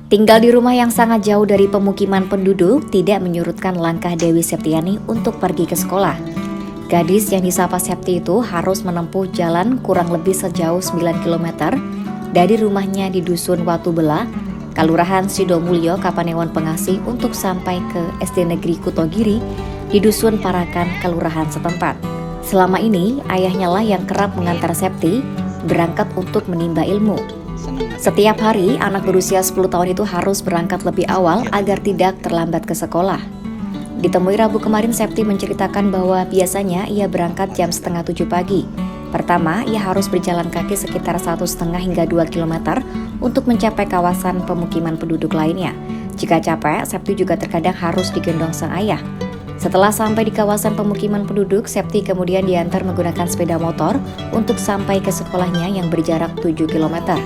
Tinggal di rumah yang sangat jauh dari pemukiman penduduk tidak menyurutkan langkah Dewi Septiani untuk pergi ke sekolah. Gadis yang disapa Septi itu harus menempuh jalan kurang lebih sejauh 9 km dari rumahnya di Dusun Watu Belah, Kelurahan Sidomulyo, Kapanewon Pengasih untuk sampai ke SD Negeri Kutogiri di Dusun Parakan, Kelurahan setempat. Selama ini, ayahnya lah yang kerap mengantar Septi berangkat untuk menimba ilmu. Setiap hari, anak berusia 10 tahun itu harus berangkat lebih awal agar tidak terlambat ke sekolah. Ditemui Rabu kemarin, Septi menceritakan bahwa biasanya ia berangkat jam setengah 7 pagi. Pertama, ia harus berjalan kaki sekitar 1,5 hingga 2 km untuk mencapai kawasan pemukiman penduduk lainnya. Jika capek, Septi juga terkadang harus digendong sang ayah. Setelah sampai di kawasan pemukiman penduduk, Septi kemudian diantar menggunakan sepeda motor untuk sampai ke sekolahnya yang berjarak 7 km.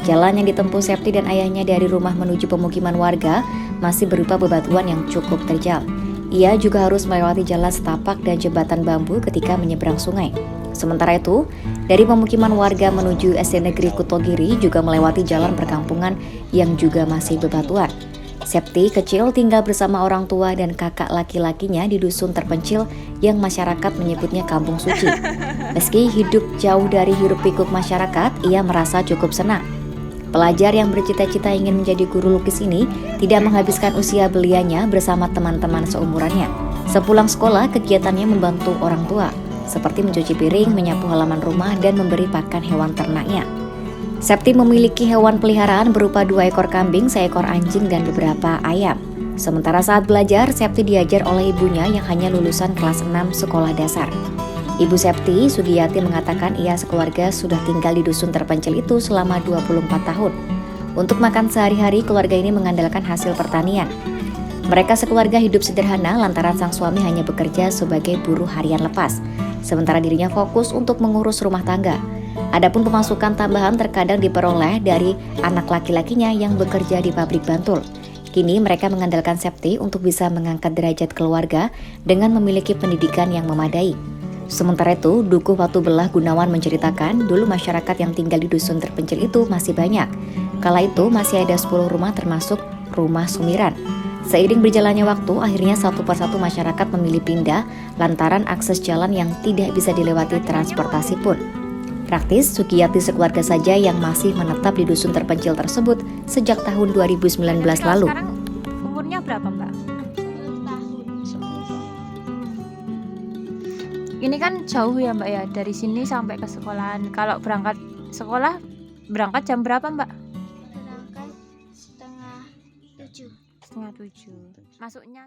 Jalan yang ditempuh Septi dan ayahnya dari rumah menuju pemukiman warga masih berupa bebatuan yang cukup terjal. Ia juga harus melewati jalan setapak dan jembatan bambu ketika menyeberang sungai. Sementara itu, dari pemukiman warga menuju SD Negeri Kutogiri juga melewati jalan perkampungan yang juga masih bebatuan. Septi kecil tinggal bersama orang tua dan kakak laki-lakinya di dusun terpencil yang masyarakat menyebutnya Kampung Suci. Meski hidup jauh dari hiruk-pikuk masyarakat, ia merasa cukup senang. Pelajar yang bercita-cita ingin menjadi guru lukis ini tidak menghabiskan usia belianya bersama teman-teman seumurannya. Sepulang sekolah, kegiatannya membantu orang tua, seperti mencuci piring, menyapu halaman rumah, dan memberi pakan hewan ternaknya. Septi memiliki hewan peliharaan berupa 2 ekor kambing, seekor anjing, dan beberapa ayam. Sementara saat belajar, Septi diajar oleh ibunya yang hanya lulusan kelas 6 sekolah dasar. Ibu Septi, Sugiyati, mengatakan ia sekeluarga sudah tinggal di dusun terpencil itu selama 24 tahun. Untuk makan sehari-hari, keluarga ini mengandalkan hasil pertanian. Mereka sekeluarga hidup sederhana lantaran sang suami hanya bekerja sebagai buruh harian lepas, sementara dirinya fokus untuk mengurus rumah tangga. Adapun pemasukan tambahan terkadang diperoleh dari anak laki-lakinya yang bekerja di pabrik bantul. Kini mereka mengandalkan Septi untuk bisa mengangkat derajat keluarga dengan memiliki pendidikan yang memadai. Sementara itu, Dukuh Watu Belah Gunawan menceritakan dulu masyarakat yang tinggal di dusun terpencil itu masih banyak. Kala itu masih ada 10 rumah termasuk rumah sumiran. Seiring berjalannya waktu, akhirnya satu persatu masyarakat memilih pindah lantaran akses jalan yang tidak bisa dilewati transportasi pun. Praktis, Sugiyati sekeluarga saja yang masih menetap di dusun terpencil tersebut sejak tahun 2019 lalu. Sekarang umurnya berapa, Mbak? Ini kan jauh ya, Mbak ya, dari sini sampai ke sekolahan. Kalau berangkat sekolah, berangkat jam berapa, Mbak? Berangkat setengah 7. Setengah 7. Masuknya